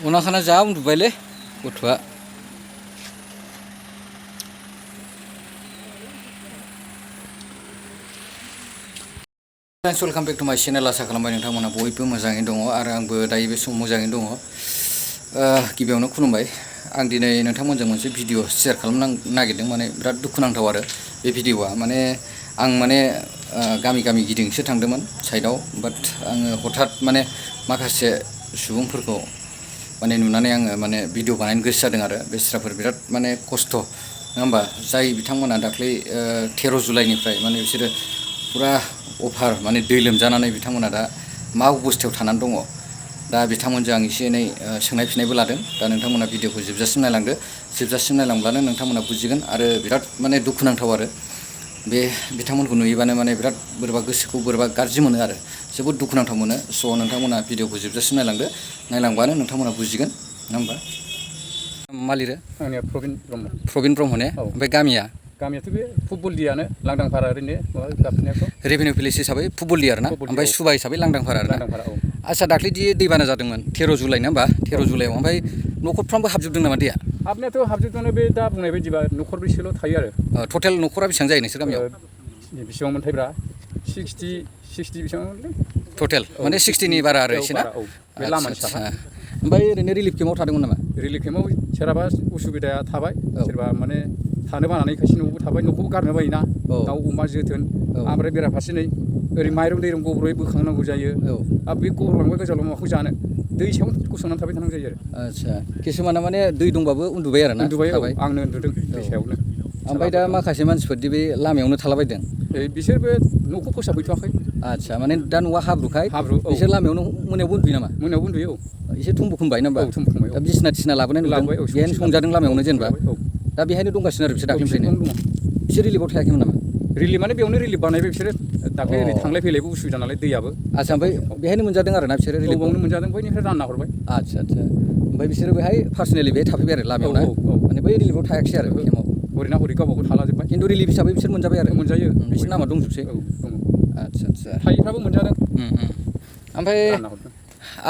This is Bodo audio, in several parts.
उनाखाना जा उन्दुबायलै गथ'आ। वेलकाम बेक टु माय चेनेल। आसा खालामबाय नोंथांमोना बयबो मोजाङै दङ आरो आंबो दायो बे समाव मोजाङैनो दङ। गिबियावनो खुलुमबाय। आं दिनै नोंथांमोनजों मोनसे भिडिअ शेयार खालामनो नागिरदों, माने बिराद दुखुनांथाव आरो बे भिडिअआ। माने आं गामि गामि गिदिंसो थांदोंमोन साइडआव, बाट आङो हठात माने माखासे सुबुंफोरखौ माने नुनानै आङो माने भिडिअ बानायनो गोसो जादों आरो बेस्राफोर बिराद माने खस्थ', नङा होमबा? जाय बिथांमोना दाख्लै 13 जुलाइनिफ्राय माने बिसोरो फुरा अभार माने दै लोमजानानै बिथांमोना दा मा अबस्थायाव थानानै दङ। दा बिथांमोनजों आं एसे एनै सोंनाय फिननायबो लादों। दा नोंथांमोना भिडिअखौ जोबजासिम नायलांदो। जोबजासिम नायलांब्लानो नोंथांमोना बुजिगोन आरो बिराद माने दुखुनांथाव आरो बे बिथांमोनखौ नुयोबानो माने बिराद बोरैबा गोसोखौ बोरैबा गाज्रि मोनो आरो जोबोद दुखुनांथाव मोनो। स' नोंथांमोना भिडिअखौ जोबजासिम नायलांदो। नायलांबानो नोंथांमोना बुजिगोन, नङा होमबा? मा लिरो? आंनिया प्रबिन ब्रह्म। प्रबिन ब्रह्म ने? औ। ओमफ्राय गामिया? गामियाथ' बे फुटबलदियानो, लांदांफारा ओरैनो माबा गाबनायाथ'। रेभिनिउ भिलेज हिसाबै फुटबलदि आरो ना, ओमफ्राय सुबा हिसाबै लांदांफारा आरो ना। लांदांफारा, औ। आচ্ছা, दाख्लैदि दैबाना जादोंमोन 13 जुलाइ ना होमबा? 13 जुलाइआव ओमफ्राय न'खरफ्रामबो हाबजोबदों नामा दैया? हाबनायाथ' हाबजोबदोंनो, बे दा बुंनाय बायदिबा न'खरब्रैसोल' थायो आरो। टटेल न'खरा बेसेबां जायो नोंसोर गामियाव? बेसेबां मोनथायब्रा 60 बेसेबांमोनलै? टटेल माने 60नि बारा आरो एसे ना? औ, बे लामानि साहा। ओमफ्राय ओरैनो रिलिफ केम्पआव थादोंमोन नामा? रिलिफ केम्पआव सोरहाबा उसुबिदाया थाबाय, सोरबा माने थानो बानानै खायसे न'आवबो थाबाय, न'खौबो गारनो बायोना, दाउ अमा जोथोन। ओमफ्राय बेराफारसेनै ओरै माइरं दैरं गब्र'यै बोखांनांगौ जायो। आरो बे गब्र'लांबाय गोजावलांबाय माखौ जानो, दै सायावनो गसंनानै थाबाय थानांगौ जायो आरो। आচ্ছা, किसुमाना माने दै दंबाबो उन्दुबाय आरो ना? उन्दुबाय, औ। आंनो उन्दुदों दै सायावनो। ओमफ्राय दा माखासे मानसिफोरदि बे लामायावनो थालाबायदों। बिसोरबो न'खौ फोसाबहैथ'वाखै। आচ্ছা, माने दा न'आ हाब्रुखाय हाब्रु, औ। बिसोर लामायावनो मोनायावबो उन्दुयो नामा? मोनायावबो उन्दुयो, औ। एसे थुमबु खुमबाय ना होमबा? औ, थुमबु खुमबाय, औ। दा बिसिना थिसिना लाबोनाय नुदों, बेहायनो संजादों लामायावनो जेनेबा। दा बेहायनो दंगासिनो आरो बिसोर दाख्लैनिफ्रायनो। बिसोर रिलिफआव थायाखैमोन नामा? रिलिफ माने बेयावनो रिलिफ बानायबाय बिसोरो। दाख्लै ओरै थांलाय फैलायबो उसुबिदा नालाय दैयाबो। आচ্ছা, ओमफ्राय बेहायनो मोनजादों आरो ना बिसोरो रिलिफ? बावनो मोनजादों, बैनिफ्राय रानना हरबाय। आচ্ছা, ओमफ्राय बिसोरो बेहाय पार्सनेलि बेहाय थाफैबाय आरो लामायाव ना? माने बै रिलिफआव थायाखिसै आरो केम्पआव। हरै ना हरै गावबा गाव थालाजोब्बाय। खिन्थु रिलिफ हिसाबै बिसोर मोनजाबाय आरो? मोनजायो, बिसोर नामा दंजोबसै? औ, दङ। आচ্ছা। थायैफ्राबो मोनजादों। ओमफ्राय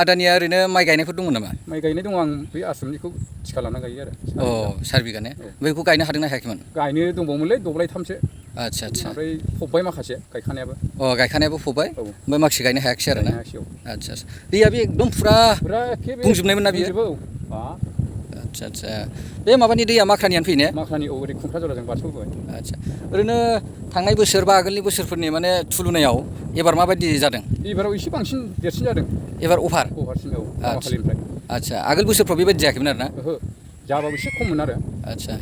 आदानिया ओरैनो माइ गायनायफोर दंमोन नामा? माइ गायनाय दङ, आं बै आसामनिखौ थिखा लाना गायो आरो। 4 बिगा ने? बेखौ गायनो हादोंना हायाखैमोन? गायनो दंबावोमोनलै दब्लायथामसो। आচ্ছা। ओमफ्राय फबबाय माखासे गायखानायाबो। गायखानायाबो फबबाय, ओमफ्राय माखासे गायनो हायाखिसै आरो ना? आচ্ছা। दैया बे एकदम फुरा बुंजोबनायमोन ना बियो? आচ্ছা। बे माबानि दैया माख्रानियानो फैयो ने? माख्रानि, औ। ओरै खुंख्राजराजों बारस'बोबाय। आচ্ছা। ओरैनो थांनाय बोसोर बा आगोलनि बोसोरफोरनि माने थुलुनायाव एबार माबायदि जादों? एबाराव एसे बांसिन देरसिन जादों। एबार अभार? अभारसिन, औ। माखालिनिफ्राय। आচ্ছা, आगोल बोसोरफ्राव बेबायदि जायाखैमोन आरो ना? ओहो, जाबाबो एसे खममोन आरो। आচ্ছা,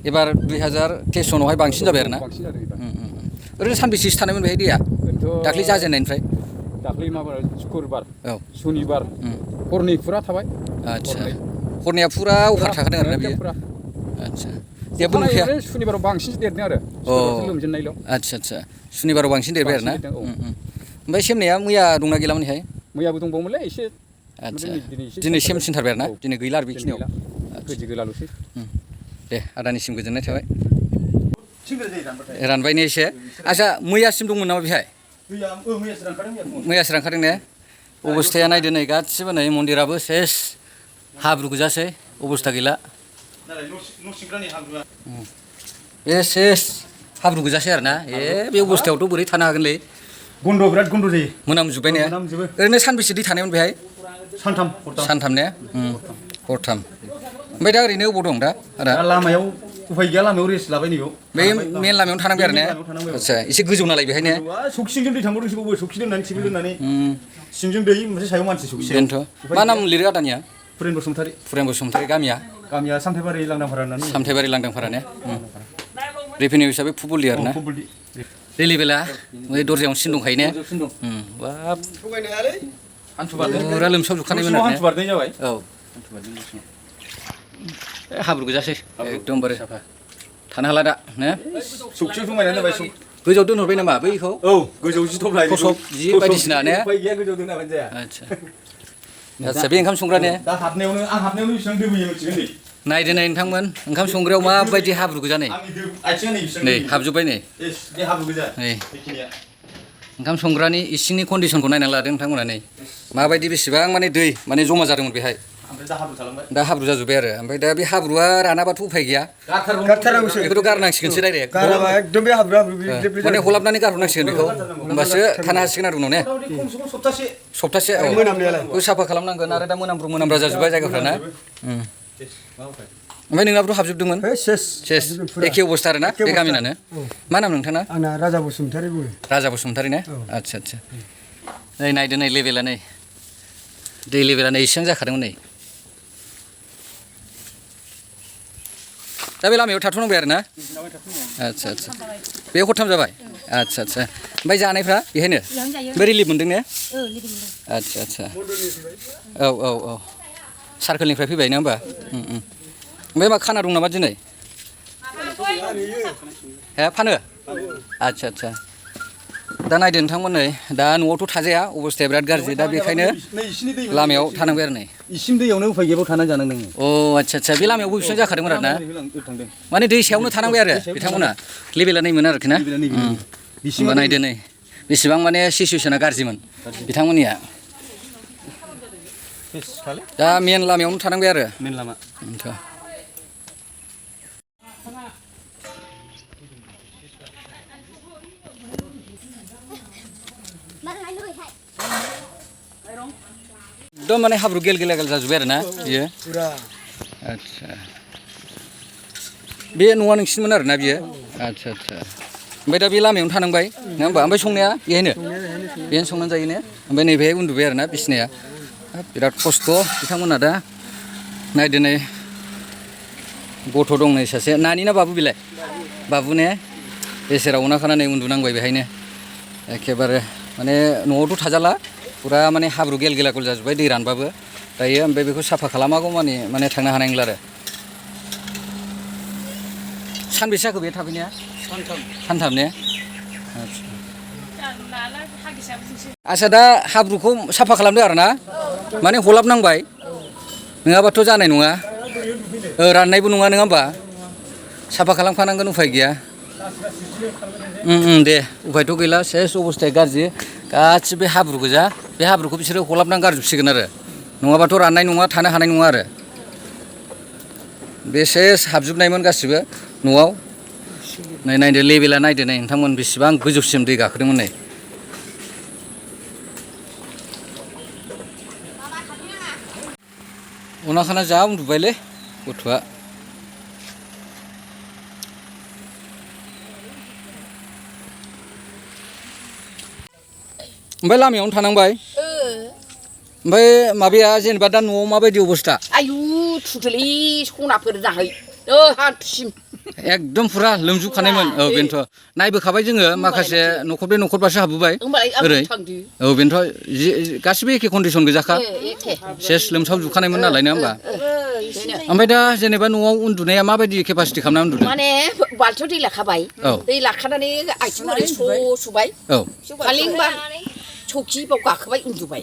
एबार 2023 सनावहाय बांसिन जाबाय आरो ना? बांसिन जादों एबार। ओरैनो सानबेसेसो थानायमोन बेहाय दैया दाख्लै जाजेननायनिफ्राय? दाख्लै माबा सुक्रुबार, सनिबार, हरनै फुरा थाबाय। आচ্ছা, हरनैया फुरा अभार थाखादों आरो ना बियो? आচ্ছা, जेबो नुखाया? सुनिबाराव बांसिन देरदों आरो। लोमजेननायल'। आচ্ছা, सुनिबाराव बांसिन देरबाय आरो ना? ओमफ्राय सेमनाया मैया दंना गैलामोन बेहाय? मैयाबो दंबावोमोनलै एसे। आচ্ছা, दिनै सेमसिनथारबाय आरो ना? दिनै गैला आरो बेखिनियाव? गोदि गोलाल'सै। दे, आदानिसिम गोजोननाय थाबाय। रानबाय ने एसे? आচ্ছা, मैयासिम दंमोन नामा बेहाय? मैयासो रानखादों ने? अबस्थाया नायदो नै, गासिबो नै मन्दिराबो सेस हाब्रु गोजासै, अबस्था गैला। बे सेस हाब्रु गोजासै आरो ना? बे अबस्थायावथ' बोरै थानो हागोनलै? गन्द', बिराद गन्द' जायो। मोनामजोब्बाय ने? ओरैनो सानबेसे दै थानायमोन बेहाय? सानथाम ने? हरथाम। ओमफ्राय दा ओरैनो अबाव दं दा आदा? लामायाव उफाय गैया, लामायाव रेस्ट लाबाय नैबेयाव। बे मेन लामायावनो थानांबाय आरो ने? आচ্ছা, एसे गोजौ नालाय बेहाय ने? सौखिजों दै थांबावदोंसो, सौखि दोननानै टिफिन दोननानै सिंजों दै, ओमफ्राय सायाव मानसि सौखि। बेनोथ'। मा नाम लिरो आदानिया? फुरेन बसुमतारी। फुरेन बसुमतारी। गामिया? गामिया सामथाइबारि लांदांफारा होननानै। सामथाइबारि लांदांफारा ने? रेभिनिउ हिसाबै फुटबलदि आरो ना? रिलिबेला बै दरजायावनो सिन दंखायो ने? बाब, थगायनो हायालै। फुरा लोमसावजोबखानायमोन आरो ने? हान्थु बारनाय जाबाय। औ, हाब्रु गोजासै एकदमबारे थानो हाला दा ने? सौखियाव जमायनानै दोनबाय। गोजौआव दोनहरबाय नामा बैखौ? औ, गोजौआव जि थफ्ला, थसब जि बायदिसिना ने? उफाय गैया, गोजौआव दोनाबानो जाया। आচ্ছা, बे ओंखाम संग्रा ने? दा हाबनायावनो, आं हाबनायावनो बेसेबां दै बोयो मिथिगोन नै। नायदो नै नोंथांमोन, ओंखाम संग्रायाव माबायदि हाब्रु गोजा नै? आथिङा नै बेसेबां नै हाबजोब्बाय नै। बे हाब्रु गोजा। नै ओंखाम संग्रानि इसिंनि कन्डिसनखौ नायनानै लादों नोंथांमोना नै। माबायदि बेसेबां माने दै माने जमा जादोंमोन बेहाय। दा हाब्रु जाजोब्बाय आरो ओमफ्राय दा बे हाब्रुआ रानाबाथ' उफाय गैया गारथारनांगौसो बेखौथ' गारनांसिगोनसो डाइरेक्ट गाराबा एकदम बे हाब्रु हाब्रु माने हलाबनानै गारहरनांसिगोन बेखौ होमबासो थानो हासिगोन आरो उनाव ने सप्तासे औ मोनामनायालाय बेखौ साफा खालामनांगोन आरो दा मोनामब्रा जाजोब्बाय जायगाफ्रा ना ओमफ्राय नोंनाबोथ' हाबजोबदोंमोन सेस एखे अबस्था आरो ना बे गामिनानो मा नाम नोंथांना आंना राजा बसुमतारी बुङो राजा बसुमतारी ने आदसा आदसा नै नायदो नै लेभेला नै दै लेभेला नै इसेबां जाखादोंमोन नै दा बे लामायाव थाथ'नांबाय आरो ना आदसा आदसा बे हरथाम जाबाय आदसा आदसा ओमफ्राय जानायफ्रा बेहायनो बे रिलिफ मोनदों ने आदसा आदसा औ औ औ सार्कोलनिफ्राय फैबाय नङा होमबा ओमफ्राय मा खाना दं नामा दिनै हे फानो आदसा आदसा दा नायदो नोंथांमोन नै दा न'आवथ' थाजाया अबस्थाया बिराद गाज्रि दा बेखायनो लामायाव थानांबाय आरो नै इसिम दैयावनो उफाय गैयाबाव थानानै जानांदों अ आदसा आदसा बे लामायावबो बेसेबां जाखादोंमोन आरो ना माने दै सायावनो थानांबाय आरो बिथांमोना लेभेला नैमोन आरोखि ना होमबा नायदो नै बेसेबां माने सिचुवेसना गाज्रिमोन बिथांमोननिया दा मेन लामायावनो थानांबाय आरो मेन लामा एकदम माने हाब्रु गेल गेल जाजोब्बाय आरो ना बियो आदसा बे न'आ नोंसिनिमोन आरो ना बियो आदसा आदसा ओमफ्राय दा बे लामायावनो थानांबाय नङा होमबा ओमफ्राय संनाया बेहायनो बेहायनो संनानै जायो ने ओमफ्राय नैबेहाय उन्दुबाय आरो ना बिसिनाया बिराद खस्थ' बिथांमोना दा नायदो नै गथ' दं नै सासे नानि ना बाबु बेलाय बाबु ने बेसेरा अना खानानै उन्दुनांबाय बेहायनो एखेबारे माने न'आवथ' थाजाला फुरा माने हाब्रु गेल गेलागल जाजोब्बाय दै रानबाबो दायो ओमफ्राय बेखौ साफा खालामागौ माने थांनो हानाय नंला आरो सानबेसे जाखो बे थाफैनाया सानथाम ने आदसा दा हाब्रुखौ साफा खालामदो आरो ना माने हलाबनांबाय नङाबाथ' जानाय नङा राननायबो नङा नङा होमबा साफा खालामखानांगोन उफाय गैया दे उफायथ' गैला सेस अबस्थाया गाज्रि गासिबो हाब्रु गोजा बे हाब्रुखौ बिसोरो हलाबनानै गारजोबसिगोन आरो नङाबाथ' राननाय नङा थानो हानाय नङा आरो बे सेस हाबजोबनायमोन गासिबो न'आव नै नायदो लेभेला नायदो नै नोंथांमोन बेसेबां गोजौसिम दै गाखोदोंमोन नै अनाखाना जा उन्दुबायलै गथ'आ ओमफ्राय लामायावनो थानांबाय ओमफ्राय माबाया जेनेबा दा न'आव माबायदि अबस्था आयु थुदोलै सनाफोर जाहै हान्थुसिम एकदम फुरा लोमजुखानायमोन औ बेनोथ' नायबोखाबाय जोङो माखासे न'खरब्रै न'खरबासो हाबबोबाय ओरै औ बेनोथ' गासिबो एखे कन्डिसन गोजाखा सेस लोमसावजोबखानायमोन नालाय नङा होमबा ओमफ्राय दा जेनेबा न'आव उन्दुनाया माबायदि केपासिटि खालामनानै उन्दुदों माने बाल्थियाव दै लाखाबाय दै लाखानानै आथिं ओरै सुबाय खालिंबा सौखि बाव गाखोबाय उन्दुबाय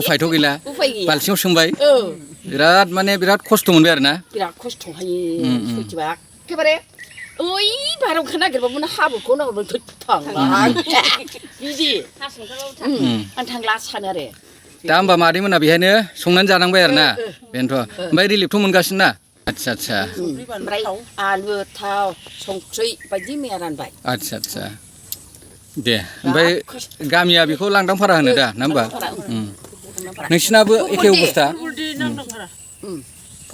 उफायथ' गैला उफाय गैया बाल्थिङाव सोमबाय बिराद माने बिराद खस्थ' मोनबाय आरो ना बिराद खस्थ' हायो सैथिबा एखेबारे ओइ बाहेरायाव ओंखारनो नागिरबाबो हाब्रुखौ नांगौ थांला बिदि आं थांला सानो आरो दा होमबा मादैमोना बेहायनो संनानै जानांबाय आरो ना बेनोथ' ओमफ्राय रिलिफथ' मोनगासिनो ना आदसा आदसा ओमफ्राय आलु थाव संख्रि बायदि मैया रानबाय आदसा आदसा दे ओमफ्राय गामिया बेखौ लांदांफारा होनो दा ना होमबा नोंसिनाबो एखे अबस्था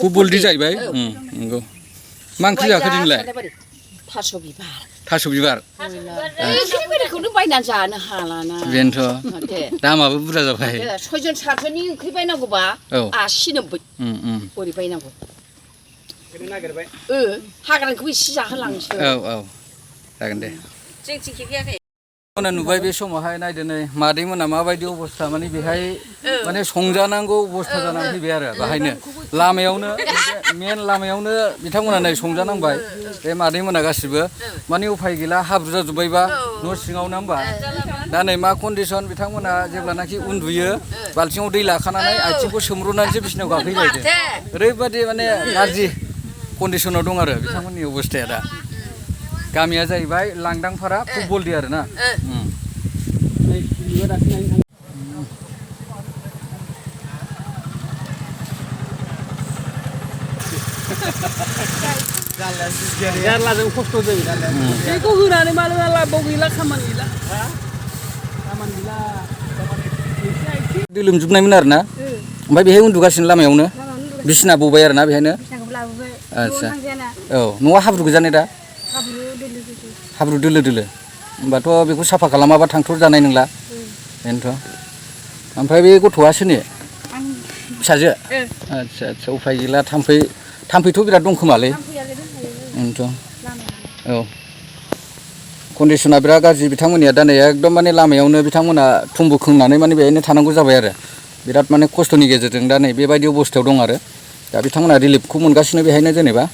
गुबुलदि जाहैबाय नंगौ मा ओंख्रि जाखो दिनैलाय थास' बिबार ओंख्रिफोरखौनो बायनानै जानो हालाना बेनोथ' दामाबो बुरजा जाबाय 6 जन 7 जननि ओंख्रि बायनांगौबा 80-90 बोरै बायनांगौ हाग्रानिखौबो एसे जाहोलांसै औ जागोन दे नुबाय बे समावहाय नायदो नै मादैमोना माबायदि अबस्था माने बेहाय माने संजानांगौ अबस्था जानानै फैबाय आरो बाहायनो लामायावनो मेन लामायावनो बिथांमोना नै संजानांबाय बे मादैमोना गासिबो माने उफाय गैला हाब्रु जाजोब्बायबा न' सिङावनो होमबा दा नै मा कन्डिसन बिथांमोना जेब्लानाखि उन्दुयो बाल्थिङाव दै लाखानानै आथिंखौ सोमब्रनानैसो बिसिनायाव गाखोहैबाय ओरैबायदि माने गाज्रि कन्डिसनाव दं आरो बिथांमोननि अबस्थाया दा गामिया जाहैबाय लांदांफारा फुटबलदि आरो ना जारलाजों खस्थ'जों बेखौ होनानै मानोना लाबाव गैला खामानि गैला खामानि गैला दै लोमजोबनायमोन आरो ना ओमफ्राय बेहाय उन्दुगासिनो लामायावनो बिसिना बबाय आरो ना बेहायनो आदसा औ न'आ हाब्रु गोजा ने दा हाब्रु दोलो दोलो होमबाथ' बेखौ साफा खालामाबा थांथ'र जानाय नंला बेनोथ' ओमफ्राय बे गथ'आ सोरनि फिसाजो आदसा आदसा उफाय गैला थाम्फैथ' बिराद दं खोमालै बेनोथ' औ कन्डिसना बिराद गाज्रि बिथांमोननिया दा नै एकदम माने लामायावनो बिथांमोना थुम्बु खोंनानै माने बेहायनो थानांगौ जाबाय आरो बिराद माने खस्थ'नि गेजेरजों दा नै बेबायदि अबस्थायाव दं आरो दा बिथांमोना रिलिफखौ मोनगासिनो बेहायनो जेनेबा